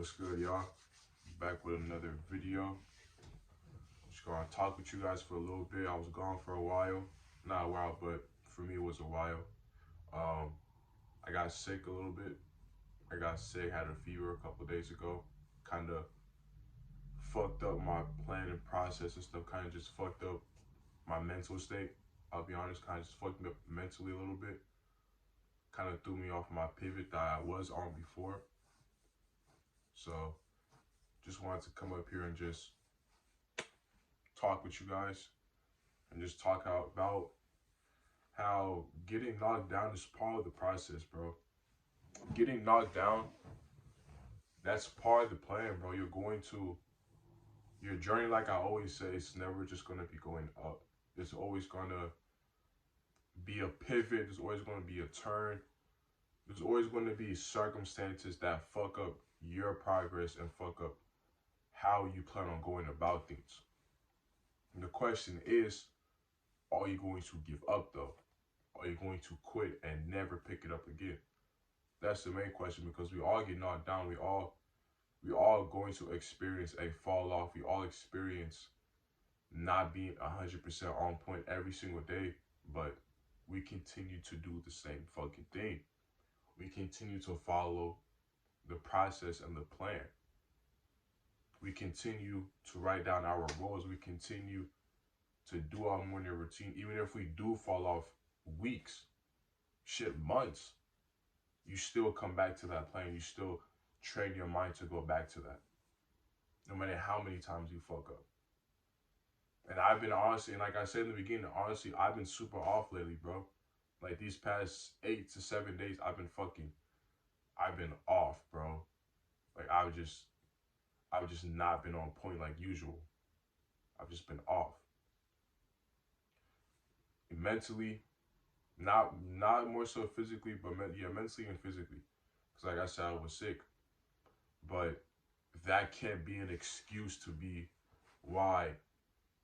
What's good, y'all? Back with another video. Just gonna talk with you guys for a little bit. I was gone for a while. Not a while, but for me it was a while. I got sick a little bit. I got sick, had a fever a couple days ago. Kind of fucked up my planning process and stuff. Kind of just fucked up my mental state. I'll be honest, kind of just fucked me up mentally a little bit. Kind of threw me off my pivot that I was on before. So, just wanted to come up here and just talk with you guys and just talk about how getting knocked down is part of the process, bro. Getting knocked down, that's part of the plan, bro. Your journey, like I always say, it's never just gonna be going up. There's always gonna be a pivot. There's always gonna be a turn. There's always gonna be circumstances that fuck up your progress and fuck up how you plan on going about things. And the question is, are you going to give up though? Are you going to quit and never pick it up again? That's the main question, because we all get knocked down. We all going to experience a fall off. We all experience not being 100% on point every single day, but we continue to do the same fucking thing. We continue to follow the process and the plan. We continue to write down our goals. We continue to do our morning routine. Even if we do fall off weeks, shit, months, you still come back to that plan. You still train your mind to go back to that. No matter how many times you fuck up. And I've been honestly, and like I said in the beginning, honestly, I've been super off lately, bro. Like these past 8 to 7 days, I've been off, bro. Like I've just not been on point like usual. I've just been off. Mentally, not more so physically, but mentally and physically. Because like I said, I was sick. But that can't be an excuse to be why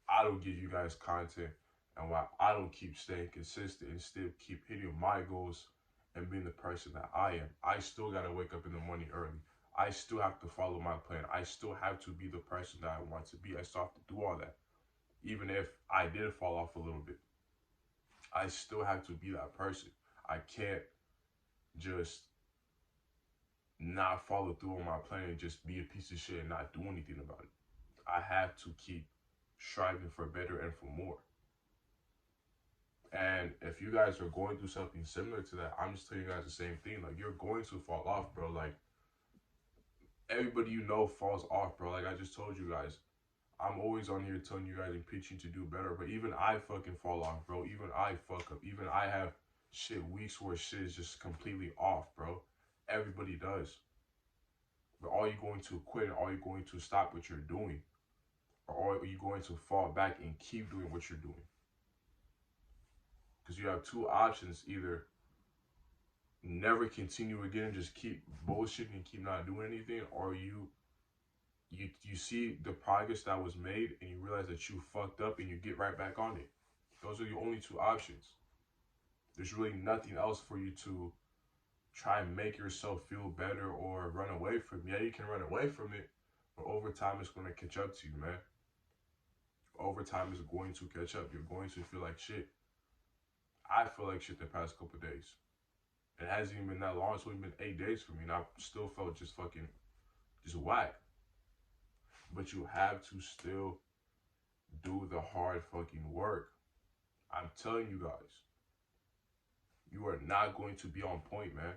I don't give you guys content and why I don't keep staying consistent and still keep hitting my goals and being the person that I am. I still gotta wake up in the morning early. I still have to follow my plan. I still have to be the person that I want to be. I still have to do all that. Even if I did fall off a little bit, I still have to be that person. I can't just not follow through on my plan and just be a piece of shit and not do anything about it. I have to keep striving for better and for more. And if you guys are going through something similar to that, I'm just telling you guys the same thing. Like, you're going to fall off, bro. Like, everybody you know falls off, bro. Like I just told you guys, I'm always on here telling you guys and preaching to do better. But even I fucking fall off, bro. Even I fuck up. Even I have weeks where shit is just completely off, bro. Everybody does. But are you going to quit? Are you going to stop what you're doing? Or are you going to fall back and keep doing what you're doing? Because you have two options. Either never continue again and just keep bullshitting and keep not doing anything, or you see the progress that was made and you realize that you fucked up and you get right back on it. Those are your only two options. There's really nothing else for you to try and make yourself feel better or run away from. Yeah, you can run away from it, but over time it's going to catch up to you, man. Over time it's going to catch up. You're going to feel like shit. I feel like shit the past couple days. It hasn't even been that long. It's only been 8 days for me, and I still felt just whack. But you have to still do the hard fucking work. I'm telling you guys, you are not going to be on point, man.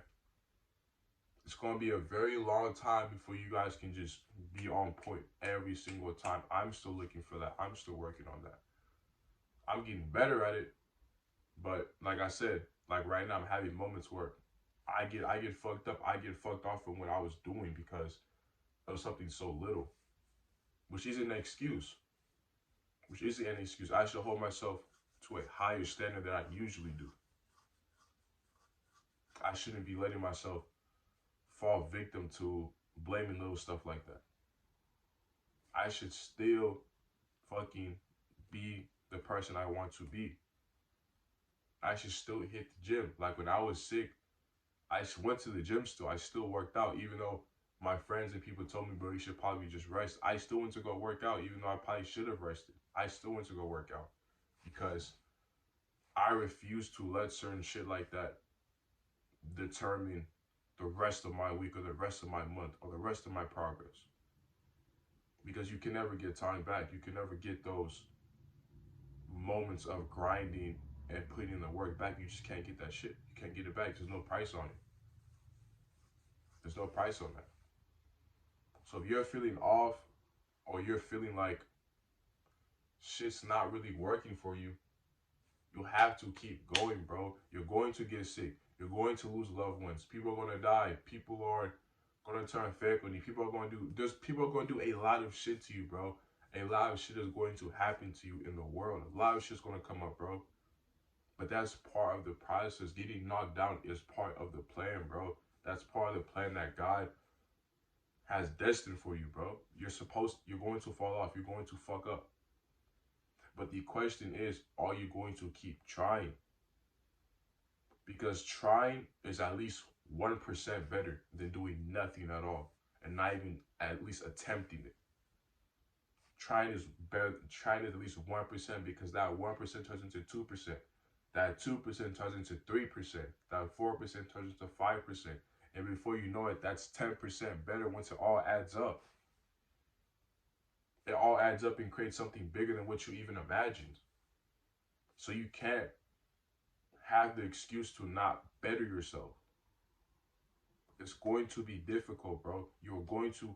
It's going to be a very long time before you guys can just be on point every single time. I'm still looking for that. I'm still working on that. I'm getting better at it. But like I said, like right now I'm having moments where I get fucked up. I get fucked off from what I was doing because of something so little. Which isn't an excuse. I should hold myself to a higher standard than I usually do. I shouldn't be letting myself fall victim to blaming little stuff like that. I should still fucking be the person I want to be. I should still hit the gym. Like when I was sick, I went to the gym still. I still worked out, even though My friends and people told me, bro, you should probably just rest. I still went to go work out, even though I probably should have rested. I still went to go work out because I refuse to let certain shit like that determine the rest of my week or the rest of my month or the rest of my progress. Because you can never get time back. You can never get those moments of grinding and putting in the work back. You just can't get that shit. You can't get it back. There's no price on it. There's no price on that. So if you're feeling off or you're feeling like shit's not really working for you, you have to keep going, bro. You're going to get sick. You're going to lose loved ones. People are going to die. People are going to turn faculty. People are going to do a lot of shit to you, bro. A lot of shit is going to happen to you in the world. A lot of shit's going to come up, bro. But that's part of the process. Getting knocked down is part of the plan, bro. That's part of the plan that God has destined for you, bro. You're going to fall off. You're going to fuck up. But the question is, are you going to keep trying? Because trying is at least 1% better than doing nothing at all and not even at least attempting it. Trying is better. Trying is at least 1% because that 1% turns into 2%. That 2% turns into 3%. That 4% turns into 5%. And before you know it, that's 10% better once it all adds up. It all adds up and creates something bigger than what you even imagined. So you can't have the excuse to not better yourself. It's going to be difficult, bro. You're going to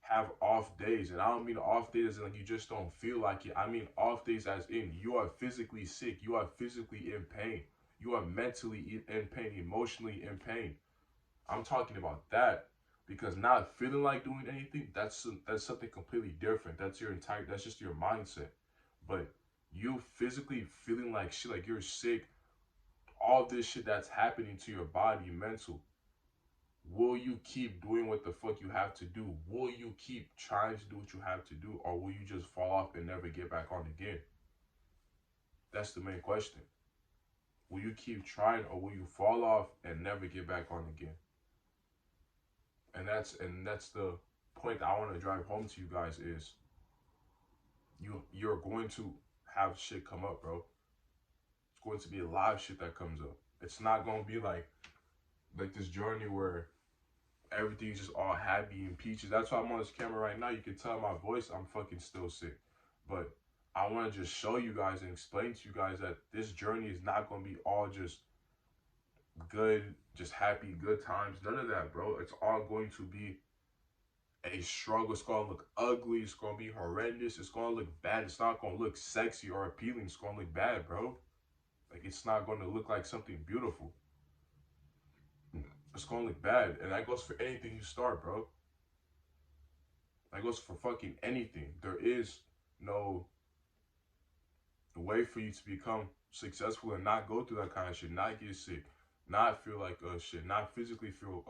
have off days. And I don't mean off days as in like you just don't feel like it. I mean off days as in you are physically sick. You are physically in pain. You are mentally in pain, emotionally in pain. I'm talking about that. Because not feeling like doing anything, that's something completely different. That's just your mindset. But you physically feeling like shit, like you're sick, all this shit that's happening to your body, mental, will you keep doing what the fuck you have to do? Will you keep trying to do what you have to do? Or will you just fall off and never get back on again? That's the main question. Will you keep trying or will you fall off and never get back on again? And that's the point that I want to drive home to you guys is you're going to have shit come up, bro. It's going to be a lot of shit that comes up. It's not going to be like this journey where everything's just all happy and peaches. That's why I'm on this camera right now. You can tell my voice, I'm fucking still sick. But I want to just show you guys and explain to you guys that this journey is not going to be all just good, just happy, good times. None of that, bro. It's all going to be a struggle. It's going to look ugly. It's going to be horrendous. It's going to look bad. It's not going to look sexy or appealing. It's going to look bad, bro. Like, it's not going to look like something beautiful. It's going to look bad. And that goes for anything you start, bro. That goes for fucking anything. There is no way for you to become successful and not go through that kind of shit, not get sick, not feel like shit, not physically feel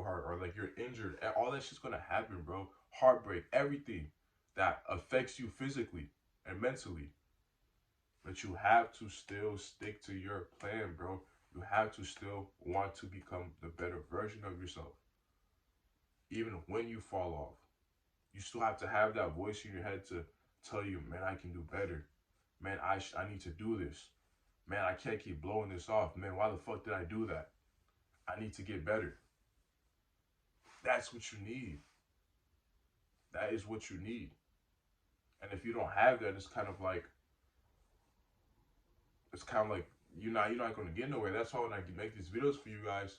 hurt or like you're injured. All that shit's gonna happen, bro. Heartbreak, everything that affects you physically and mentally. But you have to still stick to your plan, bro. You have to still want to become the better version of yourself. Even when you fall off, you still have to have that voice in your head to tell you, man, I can do better. Man, I need to do this. Man, I can't keep blowing this off. Man, why the fuck did I do that? I need to get better. That's what you need. That is what you need. And if you don't have that, it's kind of like you're not going to get nowhere. That's why when I make these videos for you guys,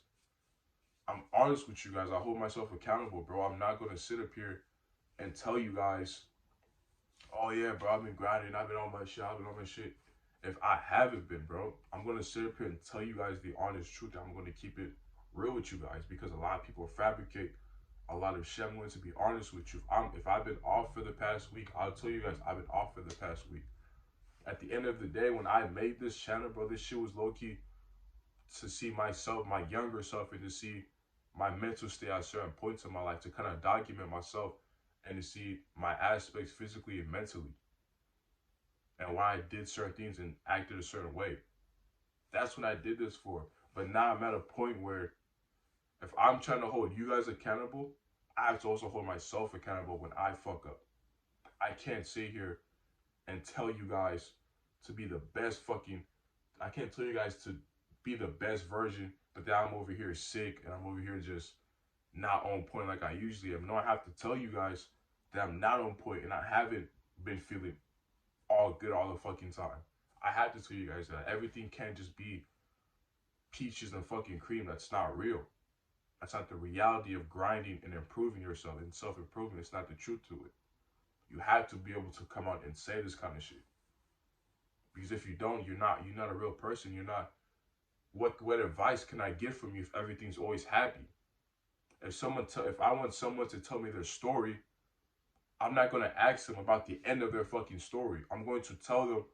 I'm honest with you guys. I hold myself accountable, bro. I'm not going to sit up here and tell you guys, oh yeah, bro, I've been grinding, I've been on my shit, If I haven't been, bro, I'm going to sit up here and tell you guys the honest truth. I'm going to keep it real with you guys because a lot of people fabricate a lot of shit. I'm going to be honest with you. If I've been off for the past week, I'll tell you guys I've been off for the past week. At the end of the day, when I made this channel, bro, this shit was low-key to see myself, my younger self, and to see my mental state at certain points in my life, to kind of document myself and to see my aspects physically and mentally and why I did certain things and acted a certain way. That's what I did this for. But now I'm at a point where If I'm trying to hold you guys accountable, I have to also hold myself accountable when I fuck up. I can't sit here and tell you guys to be the best fucking. I can't tell you guys to be the best version, but then I'm over here sick and I'm over here just not on point like I usually am. No, I have to tell you guys that I'm not on point and I haven't been feeling all good all the fucking time. I have to tell you guys that everything can't just be peaches and fucking cream. That's not real. That's not the reality of grinding and improving yourself and self-improvement. It's not the truth to it. You have to be able to come out and say this kind of shit. Because if you don't, you're not a real person. You're not. What advice can I get from you if everything's always happy? If I want someone to tell me their story, I'm not going to ask them about the end of their fucking story. I'm going to tell them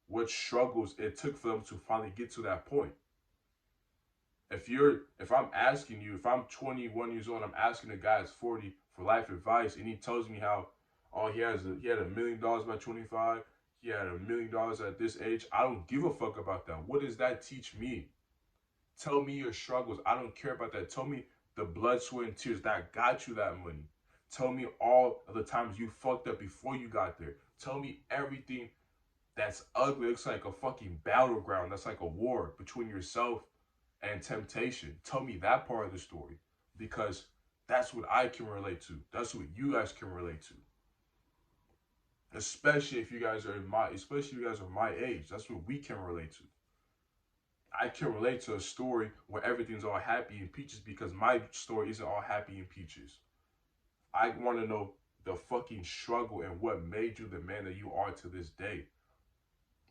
what struggles it took for them to finally get to that point. If I'm asking you, if I'm 21 years old, I'm asking a guy that's 40 for life advice, and he tells me how, oh, he had $1 million by 25, he had $1 million at this age. I don't give a fuck about that. What does that teach me? Tell me your struggles. I don't care about that. Tell me the blood, sweat, and tears that got you that money. Tell me all of the times you fucked up before you got there. Tell me everything that's ugly. It looks like a fucking battleground. That's like a war between yourself and temptation. Tell me that part of the story, because that's what I can relate to. That's what you guys can relate to. Especially if you guys are my age. That's what we can relate to. I can relate to a story where everything's all happy and peaches because my story isn't all happy and peaches. I want to know the fucking struggle and what made you the man that you are to this day.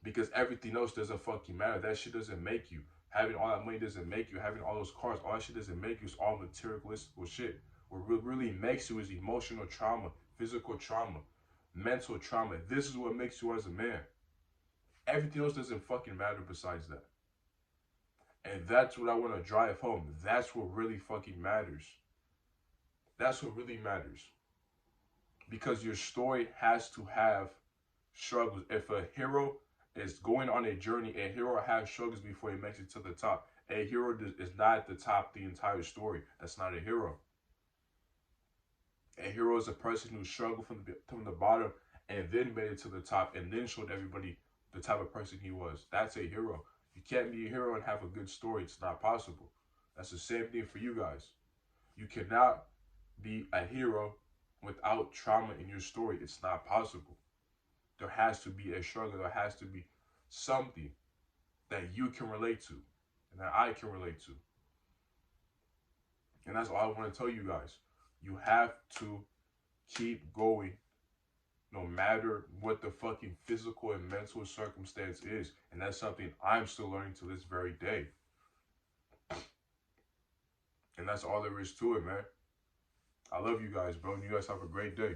Because everything else doesn't fucking matter. That shit doesn't make you. Having all that money doesn't make you. Having all those cars, all that shit doesn't make you. It's all materialistic shit. What really makes you is emotional trauma, physical trauma, mental trauma. This is what makes you as a man. Everything else doesn't fucking matter besides that. And that's what I want to drive home. That's what really fucking matters. That's what really matters. Because your story has to have struggles. If a hero is going on a journey, a hero has struggles before he makes it to the top. A hero is not at the top the entire story. That's not a hero. A hero is a person who struggled from the bottom and then made it to the top and then showed everybody the type of person he was. That's a hero. You can't be a hero and have a good story. It's not possible. That's the same thing for you guys. You cannot be a hero without trauma in your story. It's not possible. There has to be a struggle. There has to be something that you can relate to and that I can relate to. And that's all I want to tell you guys. You have to keep going no matter what the fucking physical and mental circumstance is. And that's something I'm still learning to this very day. And that's all there is to it, man. I love you guys, bro. And you guys have a great day.